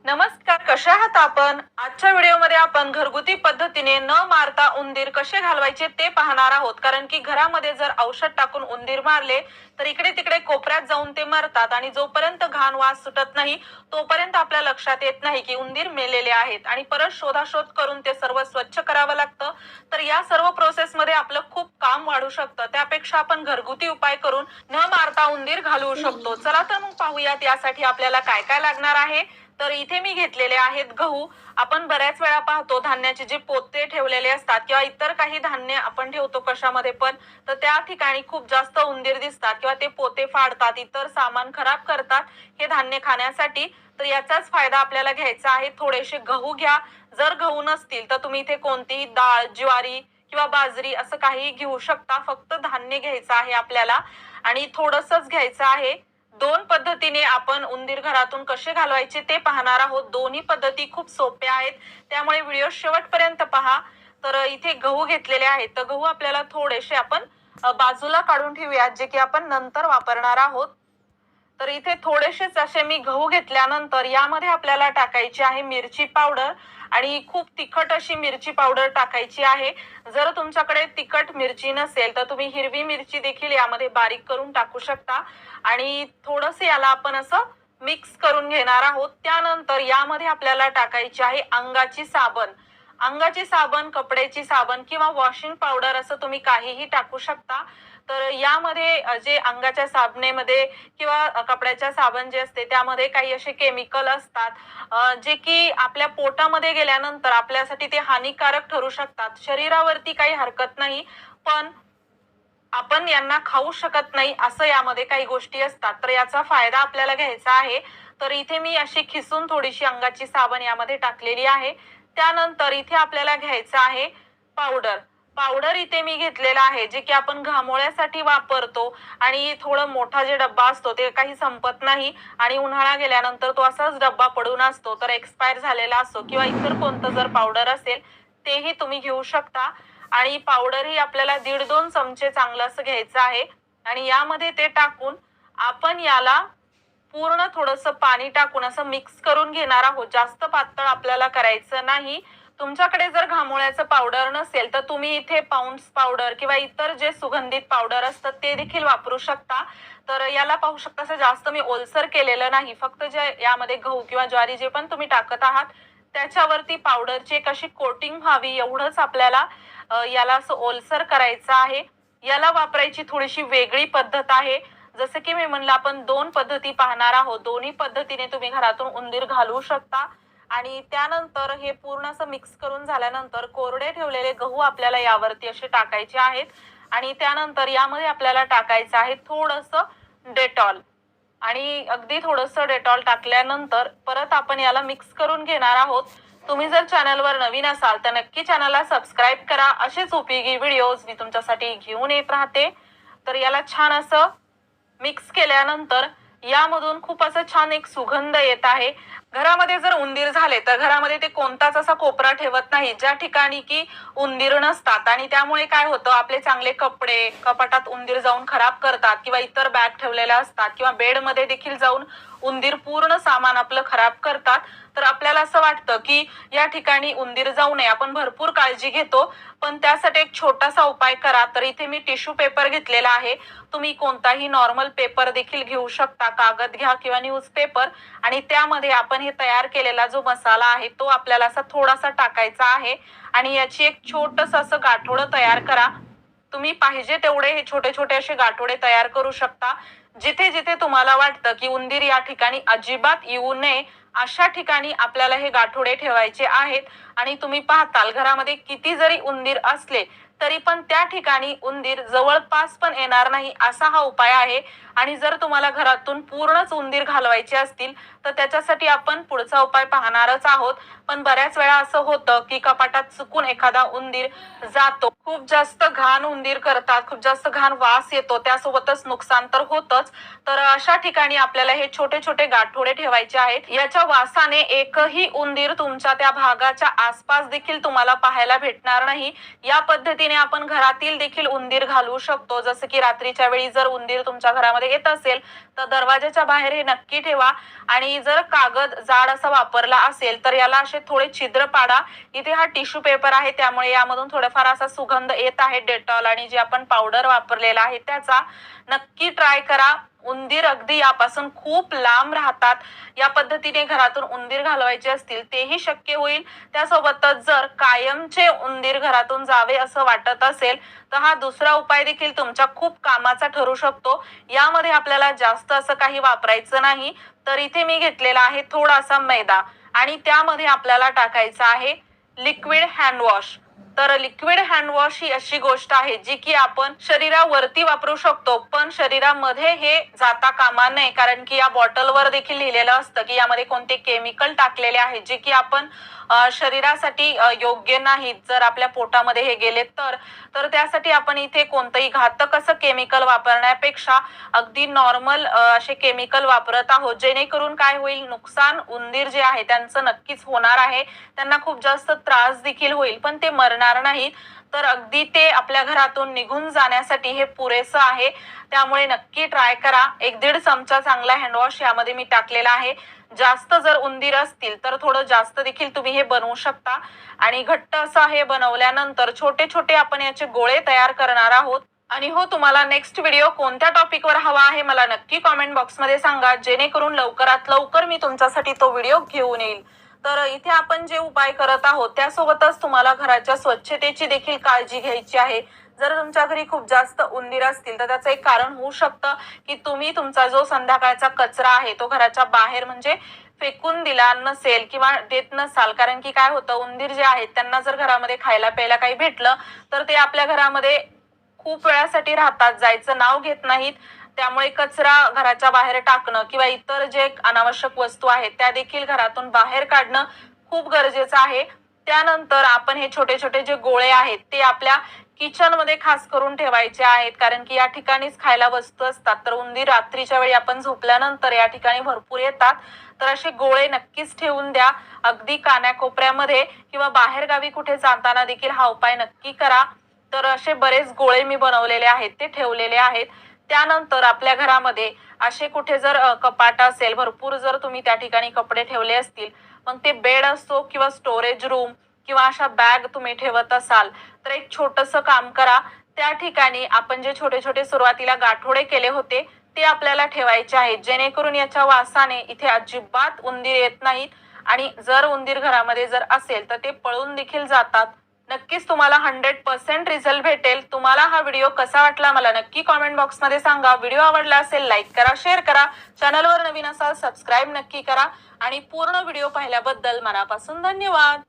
नमस्कार, कशा आहात आपण? आजच्या व्हिडिओमध्ये आपण घरगुती पद्धतीने न मारता उंदीर कसे घालवायचे ते पाहणार आहोत. कारण की घरामध्ये जर औषध टाकून उंदीर मारले तर इकडे तिकडे कोपऱ्यात जाऊन ते मरतात आणि जोपर्यंत घाण वास सुटत नाही तोपर्यंत आपल्या लक्षात येत नाही की उंदीर मेलेले आहेत आणि परत शोधाशोध करून ते सर्व स्वच्छ करावं लागतं. तर या सर्व प्रोसेस मध्ये आपलं खूप काम वाढू शकतं. त्यापेक्षा आपण घरगुती उपाय करून न मारता उंदीर घालवू शकतो. चला तर मग पाहूयात यासाठी आपल्याला काय काय लागणार आहे. तर इथे मी घेतलेले आहेत गहू. आपण बऱ्याच वेळा पाहतो धान्याचे जे पोते ठेवलेले असतात किंवा इतर काही धान्य आपण ठेवतो कशामध्ये पण, तर त्या ठिकाणी खूप जास्त उंदीर दिसतात किंवा ते पोते फाडतात, इतर सामान खराब करतात हे धान्य खाण्यासाठी. तर याचाच फायदा आपल्याला घ्यायचा आहे. थोडेसे गहू घ्या. जर गहू नसतील तर तुम्ही इथे कोणतीही डाळ, ज्वारी किंवा बाजरी असं काही घेऊ शकता. फक्त धान्य घ्यायचं आहे आपल्याला आणि थोडंसंच घ्यायचं आहे. दोन पद्धतीने आपण उंदीर घरातून कसे घालवायचे ते पाहणार आहोत. दोन्ही पद्धती खूप सोप्या आहेत, त्यामुळे व्हिडिओ शेवटपर्यंत पहा. तर इथे गहू घेतलेले आहेत. तर गहू आपल्याला थोडेसे आपण बाजूला काढून ठेवूयात, जे की आपण नंतर वापरणार आहोत. तर इथे थोडेसेच असे मी गहू घेतल्यानंतर यामध्ये आपल्याला टाकायची आहे मिरची पावडर आणि खूप तिखट अशी मिरची पावडर टाकायची आहे. जर तुमच्याकडे तिखट मिरची नसेल तर तुम्ही हिरवी मिरची देखील यामध्ये बारीक करून टाकू शकता आणि थोडस याला आपण असं मिक्स करून घेणार आहोत. त्यानंतर यामध्ये आपल्याला टाकायची आहे अंगाची साबण. अंगाची साबण, कपड्याची साबण किंवा वॉशिंग पावडर असं तुम्ही काहीही टाकू शकता. तर यामध्ये जे अंगाच्या साबणेमध्ये किंवा कपड्याच्या साबण जे असते त्यामध्ये काही असे केमिकल असतात जे की आपल्या पोटामध्ये गेल्यानंतर आपल्यासाठी ते हानिकारक ठरू शकतात. शरीरावरती काही हरकत नाही, पण आपण यांना खाऊ शकत नाही असं यामध्ये काही गोष्टी असतात. तर याचा फायदा आपल्याला घ्यायचा आहे. तर इथे मी अशी खिसून थोडीशी अंगाची साबण यामध्ये टाकलेली आहे. त्यानंतर इथे आपल्याला घ्यायचं आहे पावडर. पावडर इथे मी घेतलेला आहे, जे की आपण घामोळ्यासाठी वापरतो आणि थोडं मोठा जे डब्बा असतो ते काही संपत नाही आणि उन्हाळा गेल्यानंतर तो असाच डब्बा पडून असतो. तर एक्सपायर झालेला असो किंवा इतर कोणतं जर पावडर असेल तेही तुम्ही घेऊ शकता. आणि पावडर ही आपल्याला 1.5-2 चमचे चांगलं असं घ्यायचं आहे आणि यामध्ये ते टाकून आपण याला पूर्ण थोडंसं पाणी टाकून असं मिक्स करून घेणार आहोत. जास्त पातळ आपल्याला करायचं नाही. तुमच्याकडे जर घामोळ्याचं पावडर नसेल तर तुम्ही इथे पाऊंड्स पावडर किंवा इतर जे सुगंधित पावडर असतात ते देखील वापरू शकता. तर याला पाहू शकता असं जास्त मी ओलसर केलेलं नाही. फक्त जे यामध्ये गहू किंवा ज्वारी जे पण तुम्ही टाकत आहात त्याच्यावरती पावडरची एक अशी कोटिंग व्हावी एवढंच आपल्याला याला असं ओलसर करायचं आहे. याला वापरायची थोडीशी वेगळी पद्धत आहे. जसं की मी म्हणलं आपण दोन पद्धती पाहणार आहोत. दोन्ही पद्धतीने तुम्ही घरातून उंदीर घालवू शकता. आणि त्यानंतर हे पूर्ण असं मिक्स करून झाल्यानंतर कोरडे ठेवलेले गहू आपल्याला यावरती असे टाकायचे आहेत आणि त्यानंतर यामध्ये आपल्याला टाकायचं आहे थोडंसं डेटॉल आणि अगदी थोडंसं डेटॉल टाकल्यानंतर परत आपण याला मिक्स करून घेणार आहोत. तुम्ही जर चॅनलवर नवीन असाल तर नक्की चॅनलला सबस्क्राईब करा. असेच उपयोगी व्हिडिओज मी तुमच्यासाठी घेऊन येत राहते. तर याला छान असं मिक्स केल्यानंतर यामधून खूप असं छान एक सुगंध येत आहे. घरामध्ये जर उंदीर झाले तर घरामध्ये ते कोणताच असा कोपरा ठेवत नाही ज्या ठिकाणी की उंदीर नसतात आणि त्यामुळे काय होतं, आपले चांगले कपडे कपाटात उंदीर जाऊन खराब करतात किंवा इतर बॅग ठेवलेल्या असतात किंवा बेडमध्ये देखील जाऊन उंदीर पूर्ण सामान आपलं खराब करतात. तर आपल्याला असं वाटतं की या ठिकाणी उंदीर जाऊ नये, आपण भरपूर काळजी घेतो, पण त्यासाठी एक छोटासा उपाय करा. तर इथे मी टिश्यू पेपर घेतलेला आहे. तुम्ही कोणताही नॉर्मल पेपर देखील घेऊ शकता, कागद घ्या किंवा न्यूजपेपर आणि त्यामध्ये आपण हे तयार केलेला जो मसाला आहे तो आपल्याला असा थोडासा टाकायचा आहे आणि याची एक छोटस असं गाठोडं तयार करा. तुम्ही पाहिजे तेवढे हे छोटे छोटे असे गाठोडे तयार करू शकता. जिथे जिथे तुम्हाला वाटतं की उंदीर या ठिकाणी अजिबात येऊ नये अशा ठिकाणी आपल्याला हे गाठोडे ठेवायचे आहेत. आणि तुम्ही पाहताल घरामध्ये किती जरी उंदीर असले तरी पण त्या ठिकाणी उंदीर जवळपास पण येणार नाही असा हा उपाय आहे. आणि जर तुम्हाला घरातून पूर्णच उंदीर घालवायचे असतील तर त्याच्यासाठी आपण पुढचा उपाय पाहणारच आहोत. पण बऱ्याच वेळा असं होतं की कपाटात चुकून एखादा उंदीर जातो. खूप जास्त घाण उंदीर करतात, खूप जास्त घाण वास येतो, त्यासोबतच नुकसान तर होतच. तर अशा ठिकाणी आपल्याला हे छोटे छोटे गाठोडे ठेवायचे आहेत. याच्या वासाने एकही उंदीर तुमच्या त्या भागाच्या आसपास देखील तुम्हाला पाहायला भेटणार नाही. या पद्धतीने पद्धतीने आपण घरातील देखील उंदीर घालवू शकतो. जसं की रात्रीच्या वेळी जर उंदीर तुमच्या घरामध्ये येत असेल तर दरवाजाच्या बाहेर हे नक्की ठेवा आणि जर कागद जाड असा वापरला असेल तर याला असे थोडे छिद्र पाडा. इथे हा टिश्यू पेपर आहे त्यामुळे यामधून थोडाफार असा सुगंध येत आहे डेटॉल आणि जे आपण पावडर वापरलेला आहे त्याचा. नक्की ट्राय करा. उंदीर अगदी यापासून खूप लांब राहतात. या पद्धतीने घरातून उंदीर घालवायचे असतील तेही शक्य होईल. त्यासोबतच जर कायमचे उंदीर घरातून जावे असं वाटत असेल तर हा दुसरा उपाय देखील तुमच्या खूप कामाचा ठरू शकतो. यामध्ये आपल्याला जास्त असं काही वापरायचं नाही. तर इथे मी घेतलेला आहे थोडासा मैदा आणि त्यामध्ये आपल्याला टाकायचं आहे लिक्विड हँड वॉश. तर लिक्विड हँड वॉश ही अशी गोष्ट आहे जी की आपण शरीरावरती वापरू शकतो पण शरीरामध्ये हे जाता कामा नये. कारण की या बॉटलवर देखील लिहिलेलं असतं की यामध्ये कोणते केमिकल टाकलेले आहेत जे की आपण शरीरासाठी योग्य नाहीत. जर आपल्या पोटामध्ये हे गेले तर त्यासाठी आपण इथे कोणतंही घातक असं केमिकल वापरण्यापेक्षा अगदी नॉर्मल असे केमिकल वापरत आहोत. जेणेकरून काय होईल, नुकसान उंदीर जे आहे त्यांचं नक्कीच होणार आहे. त्यांना खूप जास्त त्रास देखील होईल पण ते मरणार नाहीत. तर अगदी ते आपल्या घरातून निघून जाण्यासाठी हे पुरेसं आहे. त्यामुळे नक्की ट्राय करा. 1-1.5 चमचा चांगला हँडवॉश यामध्ये मी टाकलेला आहे. जास्त जर उंदीर असतील तर थोडं जास्त देखील तुम्ही हे बनवू शकता. आणि घट्ट असं हे बनवल्यानंतर छोटे छोटे आपण याचे गोळे तयार करणार आहोत. आणि हो, तुम्हाला नेक्स्ट व्हिडिओ कोणत्या टॉपिकवर हवा आहे मला नक्की कॉमेंट बॉक्समध्ये सांगा, जेणेकरून लवकरात लवकर मी तुमच्यासाठी तो व्हिडिओ घेऊन येईल. तर इथे आपण जे उपाय करत आहोत त्यासोबतच तुम्हाला घराच्या स्वच्छतेची देखील काळजी घ्यायची आहे. जर तुमच्या घरी खूप जास्त उंदीर असतील तर त्याचं एक कारण होऊ शकतं की तुम्ही तुमचा जो संध्याकाळचा कचरा आहे तो घराच्या बाहेर म्हणजे फेकून दिला नसेल किंवा देत नसाल. कारण की काय होतं, उंदीर जे आहेत त्यांना जर घरामध्ये खायला प्यायला काही भेटलं तर ते आपल्या घरामध्ये खूप वेळासाठी राहतात, जायचं नाव घेत नाहीत. त्यामुळे कचरा घराच्या बाहेर टाकणं किंवा इतर जे अनावश्यक वस्तू आहेत त्या देखील घरातून बाहेर काढणं खूप गरजेचं आहे. त्यानंतर आपण हे छोटे छोटे जे गोळे आहेत ते आपल्या किचन मध्ये खास करून ठेवायचे आहेत. कारण की या ठिकाणीच खायला वस्तू असतात. तर उंदीर रात्रीच्या वेळी आपण झोपल्यानंतर या ठिकाणी भरपूर येतात. तर असे गोळे नक्कीच ठेवून द्या. अगदी कानाकोपऱ्यामध्ये किंवा बाहेर गावी कुठे जाताना देखील हा उपाय नक्की करा. तर असे बरेच गोळे मी बनवलेले आहेत ते ठेवलेले आहेत. त्यानंतर आपल्या घरामध्ये असे कुठे जर कपाट असेल, भरपूर जर तुम्ही त्या ठिकाणी कपडे ठेवले असतील, मग ते बेड असतो किंवा स्टोरेज रूम किंवा अशा बॅग तुम्ही ठेवत असाल तर एक छोटंसं काम करा. त्या ठिकाणी आपण जे छोटे छोटे सुरुवातीला गाठोडे केले होते ते आपल्याला ठेवायचे आहेत. जेणेकरून याच्या वासाने इथे अजिबात उंदीर येत नाहीत आणि जर उंदीर घरामध्ये जर असेल तर ते पळून देखील जातात. नक्कीच तुम्हाला 100% रिझल्ट भेटेल. तुम्हाला हा व्हिडिओ कसा वाटला मला नक्की कॉमेंट बॉक्समध्ये सांगा. व्हिडिओ आवडला असेल लाईक करा, शेअर करा. चॅनलवर नवीन असाल सबस्क्राईब नक्की करा आणि पूर्ण व्हिडिओ पाहिल्याबद्दल मनापासून धन्यवाद.